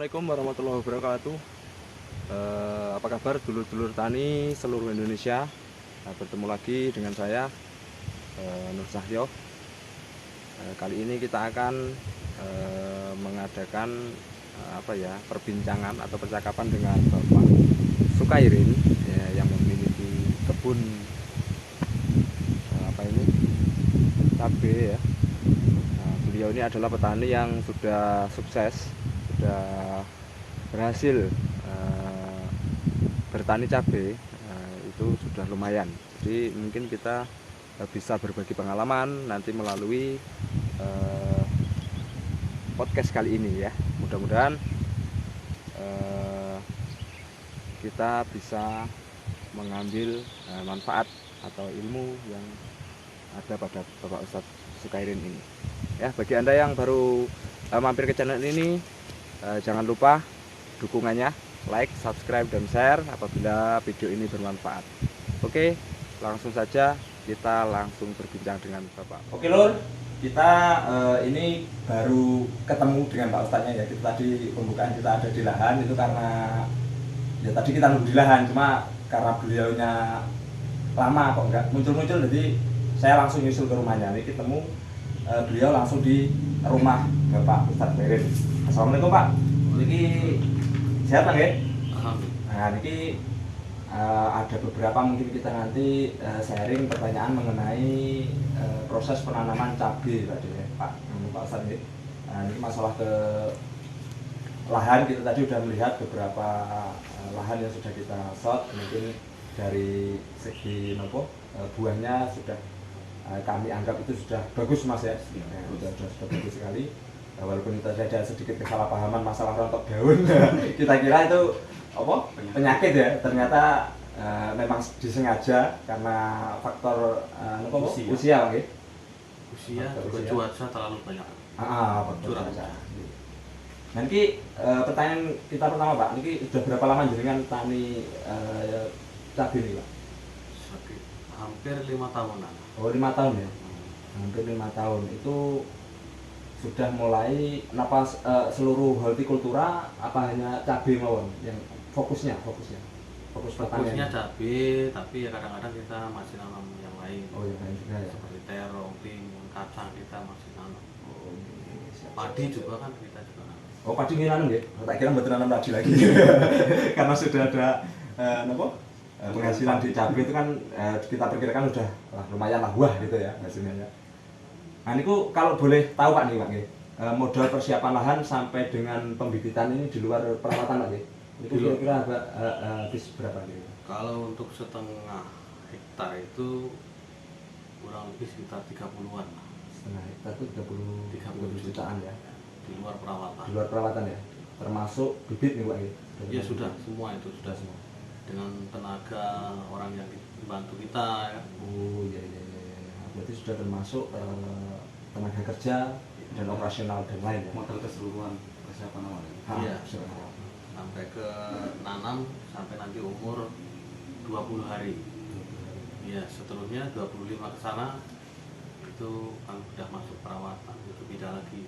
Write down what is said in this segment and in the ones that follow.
Assalamualaikum warahmatullahi wabarakatuh. Apa kabar dulur-dulur tani seluruh Indonesia? Bertemu lagi dengan saya Nur Cahyo. Kali ini kita akan mengadakan perbincangan atau percakapan dengan Bapak Sukairin yang memiliki kebun cabai ya. Beliau ini adalah petani yang sudah sukses, sudah berhasil bertani cabai, itu sudah lumayan. Jadi mungkin kita bisa berbagi pengalaman nanti melalui podcast kali ini ya. Mudah-mudahan kita bisa mengambil manfaat atau ilmu yang ada pada Bapak Ustadz Sukairin ini. Ya, bagi Anda yang baru mampir ke channel ini, jangan lupa dukungannya, like, subscribe, dan share apabila video ini bermanfaat. Oke, langsung saja kita langsung berbincang dengan Bapak. Oke Lur, kita ini baru ketemu dengan Pak Ustadznya ya. Kita tadi pembukaan kita ada di lahan itu karena ya tadi kita nunggu di lahan, cuma karena beliaunya lama kok nggak muncul-muncul, jadi saya langsung nyusul ke rumahnya. Ini ketemu beliau langsung di rumah Bapak Ustadz Sukairin. Assalamualaikum Pak. Ini sehat Pak ya? Nah ini ada beberapa mungkin kita nanti sharing pertanyaan mengenai proses penanaman cabai tadi ya Pak Ustadz ya. Nah, ini masalah ke lahan, kita tadi sudah melihat beberapa lahan yang sudah kita shot, mungkin dari segi buahnya sudah kami anggap itu sudah bagus Mas ya, sudah bagus sekali. Walaupun kita ada sedikit kesalahpahaman masalah rontok daun, kita kira itu penyakit ya, ternyata memang disengaja karena faktor usia Pak. Usia juga cuaca terlalu banyak. Faktor cuaca. Nah ini pertanyaan kita pertama Pak, ini sudah berapa lama jenengan tani cabai ini Pak? Hampir 5 tahunan. Oh 5 tahun ya? Hampir 5 tahun. Itu sudah mulai seluruh hortikultura apa hanya cabai mawon yang fokus pertanian? Fokusnya cabai, tapi ya kadang-kadang kita masih nanam yang lain. Oh yang lain juga ya? Seperti terong, timun, kacang kita masih nanam. Oh, siap. Padi juga kan kita juga nanam. Oh padi ini nanam ya? Tak kira betul nanam padi lagi. Karena sudah ada penghasilan di cabai itu kan kita perkirakan udah lumayan lah buah gitu ya hasilnya ya. Nah ini kalau boleh tahu Pak nih Pak, modal persiapan lahan sampai dengan pembibitan ini di luar perawatan Pak, ini kira-kira habis berapa gitu? Kalau untuk setengah hektar itu kurang lebih sekitar 30-an. Setengah hektar itu 30 jutaan ya? Di luar perawatan. Di luar perawatan ya? Termasuk bibit nih Pak? Ya sudah, semua itu sudah semua. Dengan tenaga orang yang membantu kita ya. Oh iya. Berarti sudah termasuk tenaga kerja dan operasional dan lain ya? Modal keseluruhan persiapan awal ya? Iya, sampai ke nanam sampai nanti umur 20 hari. Iya, seterusnya 25 ke sana itu kan sudah masuk perawatan, itu beda lagi.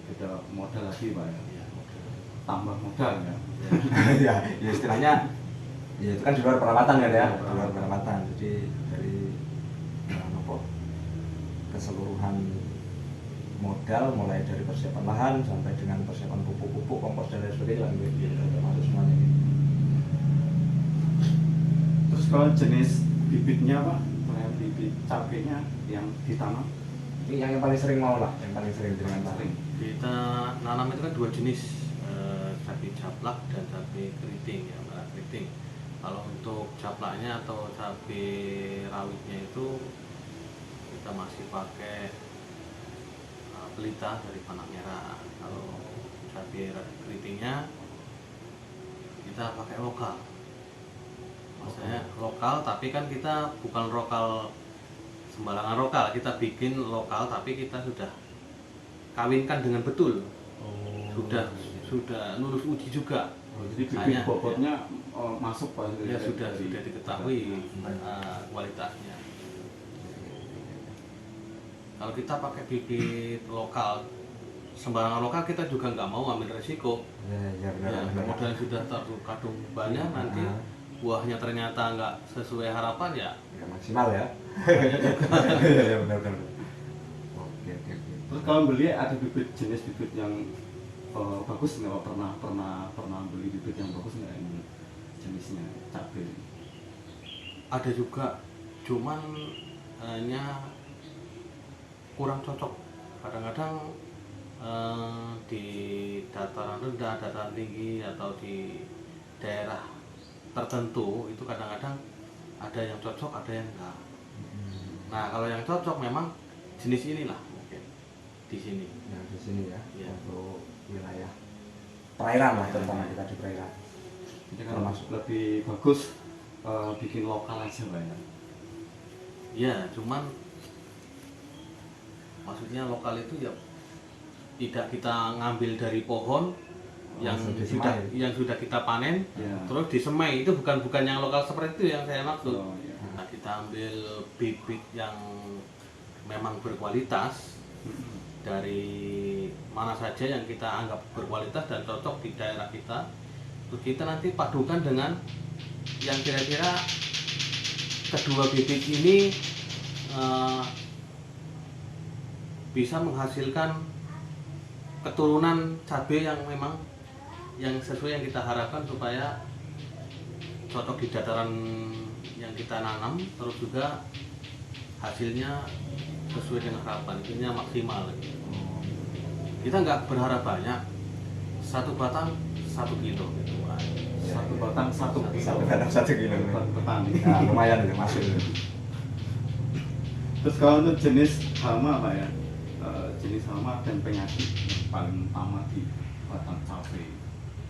Beda modal lagi Pak ya? Iya, Tambah modal ya? ya istilahnya ya itu kan di luar perawatan kan ya? Di luar perawatan, jadi dari keseluruhan modal mulai dari persiapan lahan sampai dengan persiapan pupuk, kompos dan lain sebagainya termasuk semuanya gitu. Terus kalau jenis bibitnya Pak, bibit cabenya yang ditanam? Ini yang paling sering mau lah, yang paling sering dengan paling. Kita nanam itu kan dua jenis, cabai japlak dan cabai keriting ya, merah keriting. Kalau untuk japlaknya atau cabai rawitnya itu kita masih pakai pelita dari panak merah. Kalau cabai keritingnya kita pakai lokal. Maksudnya lokal, tapi kan kita bukan lokal sembarangan lokal, kita bikin lokal tapi kita sudah kawinkan dengan betul. Sudah lulus uji juga. Jadi bibit bobotnya masuk Pak? Ya sudah diketahui kualitasnya. Kalau kita pakai bibit lokal sembarangan lokal kita juga nggak mau ambil resiko. Ya benar. Ya, modal sudah terkadung banyak, nanti buahnya ternyata nggak sesuai harapan ya. Nggak maksimal ya. Ya benar. Oke. Terus kalau beli ada bibit jenis bibit yang bagus nggak Pak? Pernah beli bibit yang bagus nggak ini jenisnya cabai? Ada juga, cuman hanya kurang cocok. Kadang-kadang di dataran rendah, dataran tinggi, atau di daerah tertentu itu kadang-kadang ada yang cocok, ada yang enggak. Nah, kalau yang cocok memang jenis inilah mungkin di sini. Yang di sini ya. Iya. Untuk wilayah perairan lah, terutama kita di perairan. Jadi kalau masuk lebih bagus bikin lokal aja Pak ya. Ya, cuman maksudnya lokal itu ya tidak kita ngambil dari pohon yang langsung sudah disemai. kita panen, Ya. terus disemai. Itu bukan yang lokal seperti itu yang saya maksud. Oh, iya. Nah, kita ambil bibit yang memang berkualitas dari mana saja yang kita anggap berkualitas dan cocok di daerah kita. Terus kita nanti padukan dengan yang kira-kira kedua bibit ini bisa menghasilkan keturunan cabai yang memang yang sesuai yang kita harapkan, supaya cocok di dataran yang kita nanam, terus juga hasilnya sesuai dengan harapan, hasilnya maksimal. Kita nggak berharap banyak, satu batang 1 kilo gitu. Satu batang 1 kilo. Satu batang 1 kilo. Buat petani. Nah, lumayan itu masuk itu. Terus kalau untuk jenis hama Pak ya, jenis hama dan penyakit yang paling utama di batang cabai.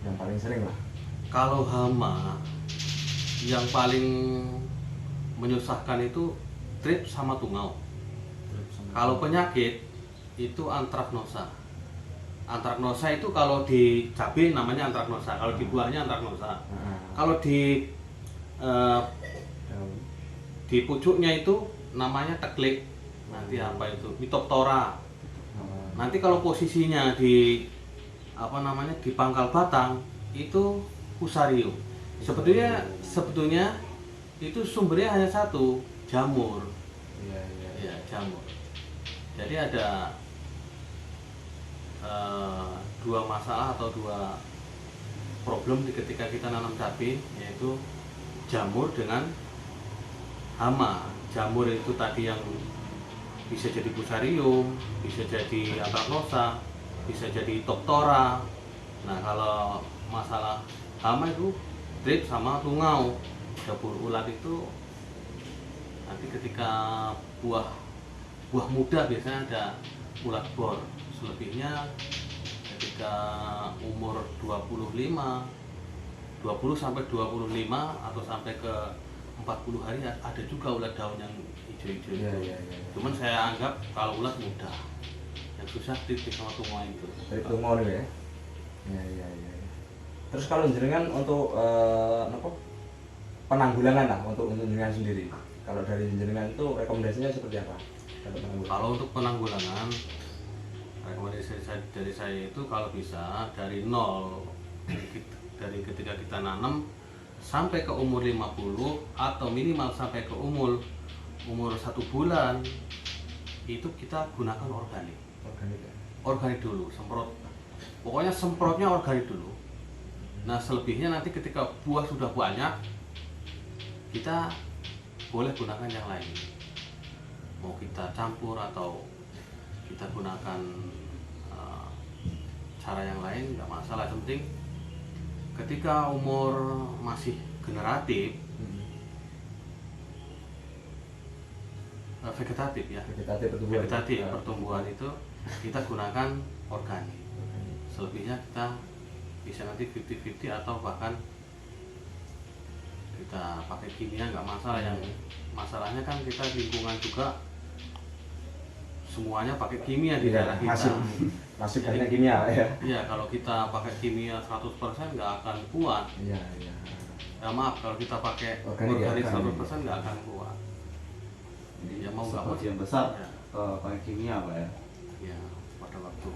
Yang paling sering lah. Kalau hama yang paling menyusahkan itu trip sama tungau. Kalau penyakit itu antraknosa. Antraknosa itu kalau di cabai namanya antraknosa, kalau di buahnya antraknosa. Kalau di pucuknya itu namanya teklik. Nanti apa itu? Mitoptora. Nanti kalau posisinya di di pangkal batang itu fusarium. Sebetulnya itu sumbernya hanya satu, jamur. Ya, jamur. Jadi ada dua masalah atau dua problem ketika kita nanam cabai, yaitu jamur dengan hama. Jamur itu tadi yang bisa jadi fusarium, bisa jadi antraknosa, bisa jadi toptora. Nah, kalau masalah hama itu trip sama tungau. Dapur ulat itu nanti ketika buah muda biasanya ada ulat bor. Selebihnya ketika umur 20 sampai 25 atau sampai ke 40 hari ada juga ulat daun yang hijau-hijau itu. Iya. Cuman saya anggap kalau ulat mudah, yang susah titik sama tungau itu. Dari tungau nih ya. Iya. Terus kalau jenengan untuk penanggulangan lah untuk jenengan sendiri. Kalau dari jenengan itu rekomendasinya seperti apa? Kalau untuk penanggulangan, rekomendasi dari saya itu kalau bisa dari nol, dari ketika kita nanam sampai ke umur 50 atau minimal sampai ke umur 1 bulan itu kita gunakan organik. Organik dulu, semprot. Pokoknya semprotnya organik dulu. Nah, selebihnya nanti ketika buah sudah banyak, kita boleh gunakan yang lain. Mau kita campur atau kita gunakan cara yang lain, nggak masalah. Yang penting ketika umur masih generatif, vegetatif pertumbuhan itu kita gunakan organik. Selebihnya kita bisa nanti 50-50 atau bahkan kita pakai kimia, nggak masalah. Yang masalahnya kan kita lingkungan juga semuanya pakai kimia di daerah kita. Masuk karena kimia ya. Iya, kalau kita pakai kimia 100% nggak akan kuat. Iya. Ya maaf, kalau kita pakai Organik organik 100% nggak akan kuat. Jadi Ya mau nggak mau sebagian besar ya. pakai kimia Pak ya. Ya, pada waktu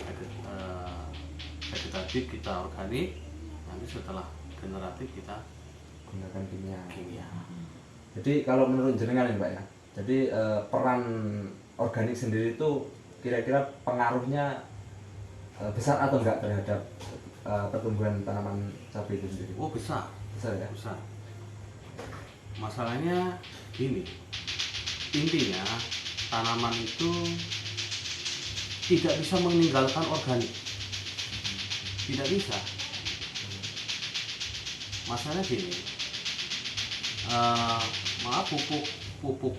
vegetatif kita organik, nanti setelah generatif kita gunakan kimia. kimia. Jadi kalau menurut jenengan ya Pak ya, jadi peran organik sendiri itu kira-kira pengaruhnya besar atau enggak terhadap pertumbuhan tanaman cabai itu sendiri? Oh besar, Besar ya? besar. Masalahnya gini, intinya tanaman itu tidak bisa meninggalkan organik, tidak bisa. Masalahnya gini, maaf pupuk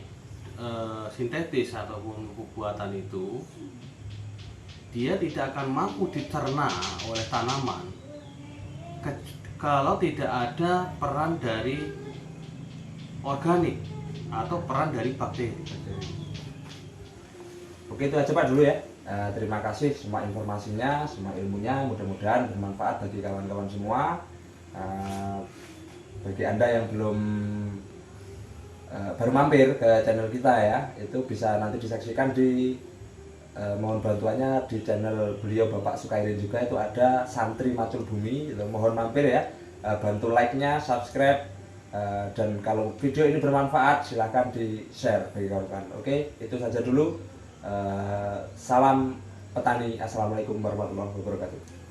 sintetis ataupun pupuk buatan itu dia tidak akan mampu dicerna oleh tanaman kalau tidak ada peran dari organik atau peran dari bakteri. Oke, itu aja Pak dulu ya. Terima kasih semua informasinya, semua ilmunya, mudah-mudahan bermanfaat bagi kawan-kawan semua. Bagi Anda yang belum baru mampir ke channel kita ya, itu bisa nanti disaksikan di mohon bantuannya di channel beliau Bapak Sukairin juga, itu ada Santri Macul Bumi. Itu mohon mampir ya, bantu like-nya, subscribe, dan kalau video ini bermanfaat silahkan di share bagi kawan-kawan. Oke, itu saja dulu. Salam petani. Assalamualaikum warahmatullahi wabarakatuh.